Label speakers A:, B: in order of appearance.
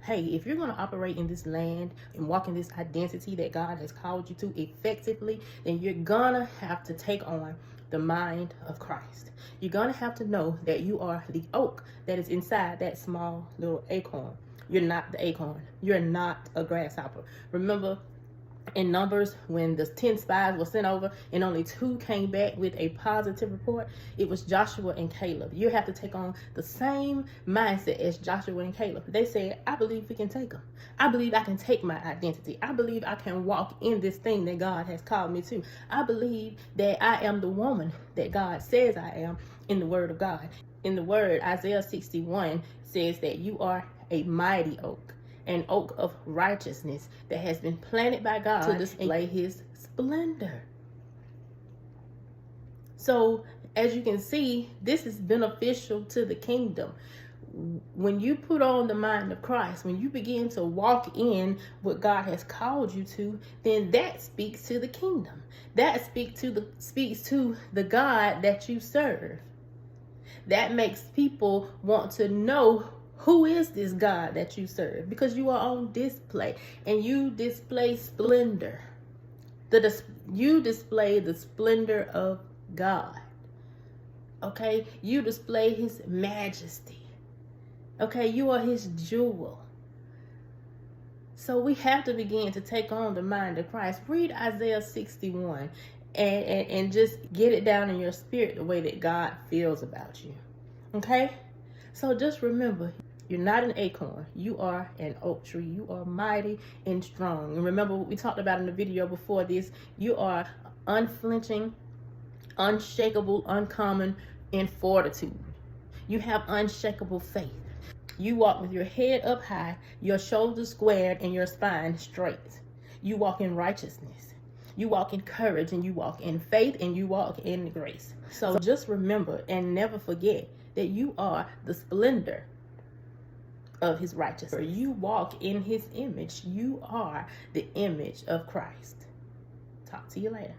A: hey, if you're going to operate in this land and walk in this identity that God has called you to effectively, then you're going to have to take on the mind of Christ. You're going to have to know that you are the oak that is inside that small little acorn. You're not the acorn. You're not a grasshopper. Remember in Numbers, when the 10 spies were sent over and only 2 came back with a positive report, it was Joshua and Caleb. You have to take on the same mindset as Joshua and Caleb. They said, I believe we can take them. I believe I can take my identity. I believe I can walk in this thing that God has called me to. I believe that I am the woman that God says I am in the word of God. In the word, Isaiah 61 says that you are a mighty oak, an oak of righteousness that has been planted by God to display his splendor. So as you can see, this is beneficial to the kingdom. When you put on the mind of Christ, when you begin to walk in what God has called you to, then that speaks to the kingdom. That speaks to the God that you serve. That makes people want to know, who is this God that you serve? Because you are on display and you display splendor. You display the splendor of God. Okay? You display his majesty. Okay? You are his jewel. So we have to begin to take on the mind of Christ. Read Isaiah 61 and just get it down in your spirit the way that God feels about you. Okay? So just remember, you're not an acorn. You are an oak tree. You are mighty and strong. And remember what we talked about in the video before this. You are unflinching, unshakable, uncommon in fortitude. You have unshakable faith. You walk with your head up high, your shoulders squared, and your spine straight. You walk in righteousness. You walk in courage, and you walk in faith, and you walk in grace. So just remember and never forget that you are the splendor of his righteousness. You walk in his image. You are the image of Christ. Talk to you later.